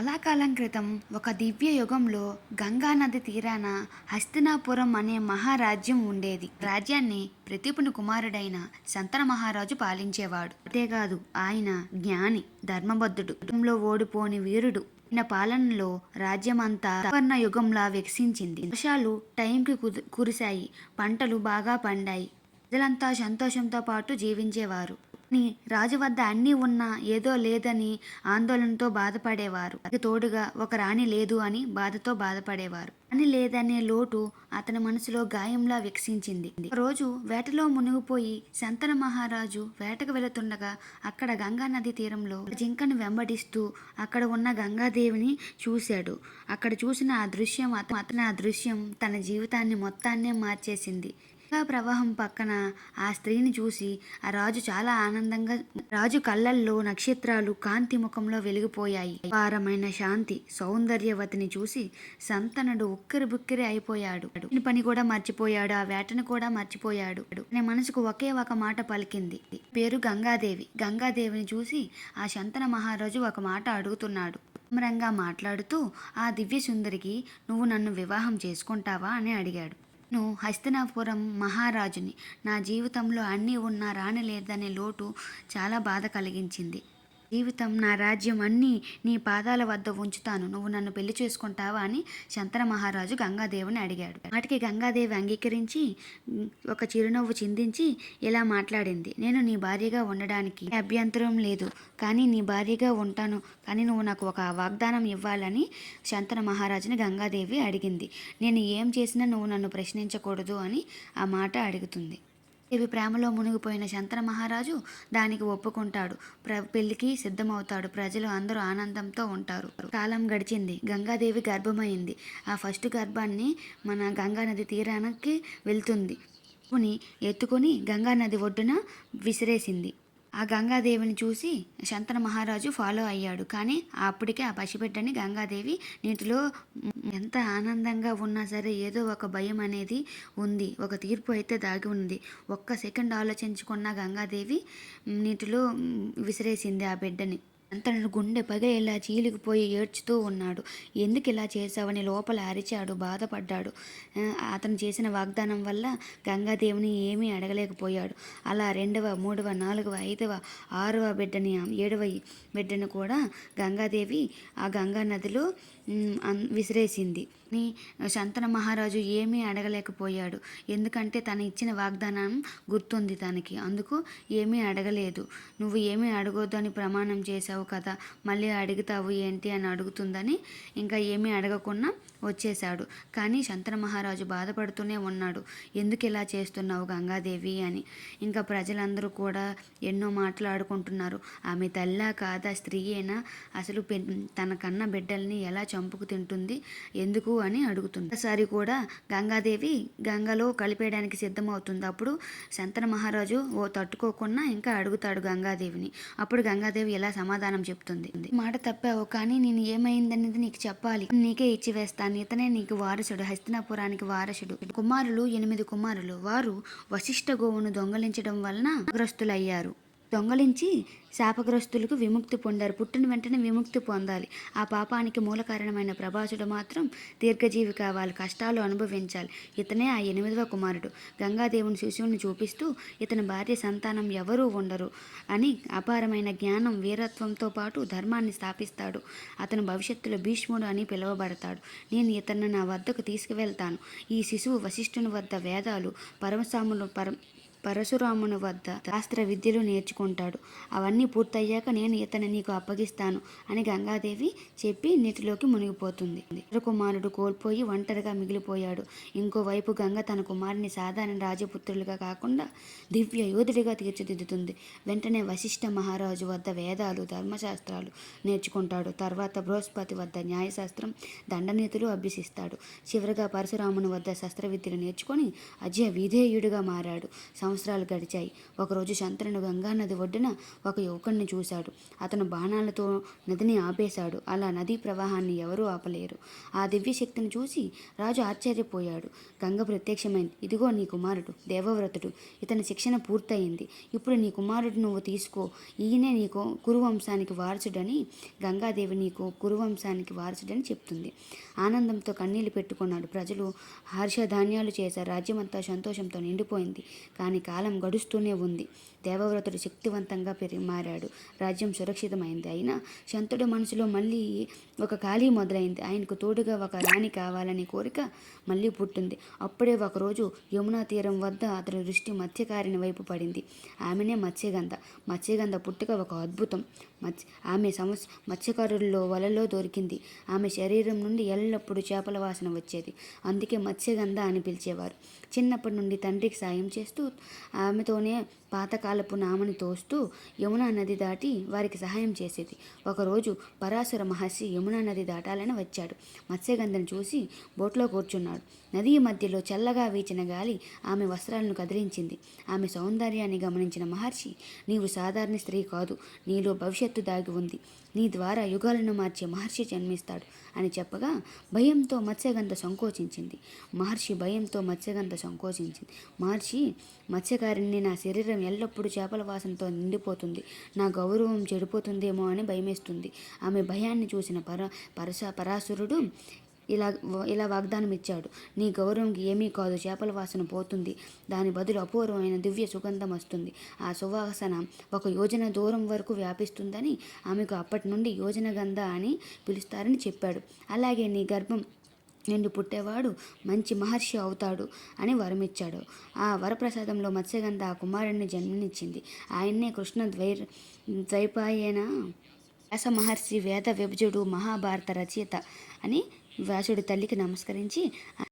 చాలా కాలం క్రితం ఒక దివ్య యుగంలో గంగా నది తీరాన హస్తినాపురం అనే మహారాజ్యం ఉండేది. రాజ్యాన్ని ప్రతీపుని కుమారుడైన శంతన మహారాజు పాలించేవాడు. అంతేకాదు ఆయన జ్ఞాని, ధర్మబద్ధుడు, యుద్ధంలో ఓడిపోని వీరుడు. ఆయన పాలనలో రాజ్యమంతా సువర్ణ యుగంలా వికసించింది. వర్షాలు టైంకి కురిశాయి, పంటలు బాగా పండాయి, ప్రజలంతా సంతోషంతో పాటు జీవించేవారు. రాజు వద్ద అన్నీ ఉన్నా ఏదో లేదని ఆందోళనతో బాధపడేవారు. తోడుగా ఒక రాణి లేదు అని బాధతో బాధపడేవారు. రాణి లేదనే లోటు అతని మనసులో గాయంలా వికసించింది. రోజు వేటలో మునిగిపోయి శంతన మహారాజు వేటకు వెళుతుండగా అక్కడ గంగా నది తీరంలో జింకను వెంబడిస్తూ అక్కడ ఉన్న గంగాదేవిని చూశాడు. అక్కడ చూసిన ఆ దృశ్యం అతని దృశ్యం తన జీవితాన్ని మొత్తాన్నే మార్చేసింది. ప్రవాహం పక్కన ఆ స్త్రీని చూసి ఆ రాజు చాలా ఆనందంగా, రాజు కళ్ళల్లో నక్షత్రాలు కాంతి ముఖంలో వెలిగిపోయాయి. అపారమైన శాంతి సౌందర్యవతిని చూసి సంతనుడు ఉక్కిరి బుక్కిరి అయిపోయాడు. పని కూడా మర్చిపోయాడు, ఆ వేటను కూడా మర్చిపోయాడు. అనే మనసుకు ఒకే ఒక మాట పలికింది, పేరు గంగాదేవి. గంగాదేవిని చూసి ఆ శంతన మహారాజు ఒక మాట అడుగుతున్నాడు. వినమ్రంగా మాట్లాడుతూ ఆ దివ్య సుందరికి నువ్వు నన్ను వివాహం చేసుకుంటావా అని అడిగాడు. నేను హస్తినాపురం మహారాజుని. నా జీవితంలో అన్నీ ఉన్నా రాణి లేదనే లోటు చాలా బాధ కలిగించింది. జీవితం, నా రాజ్యం అన్నీ నీ పాదాల వద్ద ఉంచుతాను, నువ్వు నన్ను పెళ్లి చేసుకుంటావా అని శంతన మహారాజు గంగాదేవిని అడిగాడు. వాటికి గంగాదేవి అంగీకరించి ఒక చిరునవ్వు చిందించి ఇలా మాట్లాడింది, నేను నీ భార్యగా ఉండడానికి అభ్యంతరం లేదు, కానీ నీ భార్యగా ఉంటాను, కానీ నువ్వు నాకు ఒక వాగ్దానం ఇవ్వాలని శంతన మహారాజుని గంగాదేవి అడిగింది. నేను ఏం చేసినా నువ్వు నన్ను ప్రశ్నించకూడదు అని ఆ మాట అడుగుతుంది. దేవి ప్రేమలో మునిగిపోయిన శంతన మహారాజు దానికి ఒప్పుకుంటాడు. పెళ్లికి సిద్ధమవుతాడు. ప్రజలు అందరూ ఆనందంతో ఉంటారు. కాలం గడిచింది. గంగాదేవి గర్భమైంది. ఆ ఫస్ట్ గర్భాన్ని మన గంగా నది తీరానికి వెళ్తుంది. ఎత్తుకొని గంగా నది ఒడ్డున విసిరేసింది. ఆ గంగాదేవిని చూసి శంతన మహారాజు ఫాలో అయ్యాడు. కానీ అప్పటికే ఆ పసిబిడ్డని గంగాదేవి నీటిలో, ఎంత ఆనందంగా ఉన్నా సరే ఏదో ఒక భయం అనేది ఉంది, ఒక తీర్పు అయితే దాగి ఉంది. ఒక్క సెకండ్ ఆలోచించుకున్న గంగాదేవి నీటిలో విసిరేసింది ఆ బిడ్డని. తన గుండె పగిలేలా చీలికిపోయి ఏడ్చుతూ ఉన్నాడు. ఎందుకు ఇలా చేశావని లోపల అరిచాడు, బాధపడ్డాడు. అతను చేసిన వాగ్దానం వల్ల గంగాదేవిని ఏమీ అడగలేకపోయాడు. అలా 2వ, 3వ, 4వ, 5వ, 6వ బిడ్డని, 7వ బిడ్డను కూడా గంగాదేవి ఆ గంగా నదిలో విసిరేసింది. శంతన మహారాజు ఏమీ అడగలేకపోయాడు. ఎందుకంటే తను ఇచ్చిన వాగ్దానం గుర్తుంది తనకి. అందుకు ఏమీ అడగలేదు. నువ్వు ఏమీ అడగొద్దు అని ప్రమాణం చేశావు కదా, మళ్ళీ అడుగుతావు ఏంటి అని అడుగుతుందని ఇంకా ఏమీ అడగకుండా వచ్చేశాడు. కానీ శంతన మహారాజు బాధపడుతూనే ఉన్నాడు, ఎందుకు ఇలా చేస్తున్నావు గంగాదేవి అని. ఇంకా ప్రజలందరూ కూడా ఎన్నో మాట్లాడుకుంటున్నారు. ఆమె తల్లా కాదా, స్త్రీయేనా, అసలు తన కన్న బిడ్డల్ని ఎలా చంపుకు తింటుంది, ఎందుకు అని అడుగుతుంది. ఒకసారి కూడా గంగాదేవి గంగలో కలిపేయడానికి సిద్ధమవుతుంది. అప్పుడు శంతన మహారాజు తట్టుకోకుండా ఇంకా అడుగుతాడు గంగాదేవిని. అప్పుడు గంగాదేవి ఇలా సమాధానం చెప్తుంది, మాట తప్పావు, కానీ నేను ఏమైందనేది నీకు చెప్పాలి, నీకే ఇచ్చి వేస్తాను, ఇతనే నీకు వారసుడు, హస్తినాపురానికి వారసుడు. 8 కుమారులు. వారు వశిష్ఠ గోవును దొంగలించడం వలన గ్రస్తులయ్యారు. దొంగలించి శాపగ్రస్తులకు విముక్తి పొందారు. పుట్టిన వెంటనే విముక్తి పొందాలి. ఆ పాపానికి మూల కారణమైన ప్రభాసుడు మాత్రం దీర్ఘజీవి కావాలి, కష్టాలు అనుభవించాలి. ఇతనే ఆ 8వ కుమారుడు. గంగాదేవుని శిశువుని చూపిస్తూ ఇతని భార్య సంతానం ఎవరూ ఉండరు అని అపారమైన జ్ఞానం, వీరత్వంతో పాటు ధర్మాన్ని స్థాపిస్తాడు. అతను భవిష్యత్తులో భీష్ముడు అని పిలువబడతాడు. నేను ఇతన్ని నా వద్దకు తీసుకువెళ్తాను. ఈ శిశువు వశిష్ఠుని వద్ద వేదాలు, పరశురాముని వద్ద శాస్త్ర విద్యలు నేర్చుకుంటాడు. అవన్నీ పూర్తయ్యాక నేను ఇతను నీకు అప్పగిస్తాను అని గంగాదేవి చెప్పి నీటిలోకి మునిగిపోతుంది. కుమారుడు కోల్పోయి ఒంటరిగా మిగిలిపోయాడు. ఇంకోవైపు గంగ తన కుమారుని సాధారణ రాజపుత్రులుగా కాకుండా దివ్య యోధుడిగా తీర్చిదిద్దుతుంది. వెంటనే వశిష్ఠ మహారాజు వద్ద వేదాలు, ధర్మశాస్త్రాలు నేర్చుకుంటాడు. తర్వాత బృహస్పతి వద్ద న్యాయశాస్త్రం, దండనీతులు అభ్యసిస్తాడు. చివరిగా పరశురాముని వద్ద శస్త్ర విద్యలు నేర్చుకొని అజయ విధేయుడిగా మారాడు. సంవత్సరాలు గడిచాయి. ఒకరోజు శంతనుడు గంగానది ఒడ్డున ఒక యువకుడిని చూశాడు. అతను బాణాలతో నదిని ఆపేశాడు. అలా నదీ ప్రవాహాన్ని ఎవరూ ఆపలేరు. ఆ దివ్యశక్తిని చూసి రాజు ఆశ్చర్యపోయాడు. గంగ ప్రత్యక్షమైంది. ఇదిగో నీ కుమారుడు దేవవ్రతుడు. ఇతని శిక్షణ పూర్తయింది. ఇప్పుడు నీ కుమారుడు నువ్వు తీసుకో. ఈయనే నీకు కురువంశానికి వారసుడని, గంగాదేవి నీకు కురువంశానికి వారసుడని చెప్తుంది. ఆనందంతో కన్నీళ్లు పెట్టుకున్నాడు. ప్రజలు హర్షధాన్యాలు చేశారు. రాజ్యమంతా సంతోషంతో నిండిపోయింది. కానీ కాలం గడుస్తూనే ఉంది. దేవవ్రతుడు శక్తివంతంగా మారాడు. రాజ్యం సురక్షితమైంది. అయినా శంతుడి మనసులో మళ్ళీ ఒక ఖాళీ మొదలైంది. ఆయనకు తోడుగా ఒక రాణి కావాలనే కోరిక మళ్ళీ పుట్టింది. అప్పుడే ఒకరోజు యమునా తీరం వద్ద అతని దృష్టి మత్స్యకారిని వైపు పడింది. ఆమెనే మత్స్యగంధ. మత్స్యగంధ పుట్టుక ఒక అద్భుతం. ఆమె మత్స్యకారుల్లో వలలో దొరికింది. ఆమె శరీరం నుండి ఎల్లప్పుడూ చేపల వాసన వచ్చేది. అందుకే మత్స్యగంధ అని పిలిచేవారు. చిన్నప్పటి నుండి తండ్రికి సాయం చేస్తూ ఆమెతోనే పాతకాలపు నామని తోస్తూ యమునా నది దాటి వారికి సహాయం చేసేది. ఒకరోజు పరాశర మహర్షి యమునా నది దాటాలని వచ్చాడు. మత్స్యగంధను చూసి బోట్లో కూర్చున్నాడు. నదీ మధ్యలో చల్లగా వీచిన గాలి ఆమె వస్త్రాలను కదిలించింది. ఆమె సౌందర్యాన్ని గమనించిన మహర్షి, నీవు సాధారణ స్త్రీ కాదు, నీలో భవిష్యత్తు దాగి ఉంది. నీ ద్వారా యుగాలను మార్చే మహర్షి జన్మిస్తాడు అని చెప్పగా భయంతో మత్స్యగంధ సంకోచించింది. మహర్షి మత్స్యకారిని, నా శరీరం ఎల్లప్పుడూ చేపల వాసనతో నిండిపోతుంది. నా గౌరవం చెడిపోతుందేమో అని భయమేస్తుంది. ఆమె భయాన్ని చూసిన పరాశరుడు ఇలా వాగ్దానం ఇచ్చాడు. నీ గౌరవంకి ఏమీ కాదు, చేపల వాసన పోతుంది. దాని బదులు అపూర్వమైన దివ్య సుగంధం వస్తుంది. ఆ సువాసన 1 యోజన దూరం వరకు వ్యాపిస్తుందని, ఆమెకు అప్పటి నుండి యోజన గంధ అని పిలుస్తారని చెప్పాడు. అలాగే నీ గర్భం నిండు పుట్టేవాడు మంచి మహర్షి అవుతాడు అని వరమిచ్చాడు. ఆ వరప్రసాదంలో మత్స్యగంధ ఆ కుమారుడిని జన్మనిచ్చింది. ఆయన్నే కృష్ణ ద్వైపాయన వ్యాస మహర్షి, వేద విభజుడు, మహాభారత రచయిత అని వ్యాసుడి తల్లికి నమస్కరించి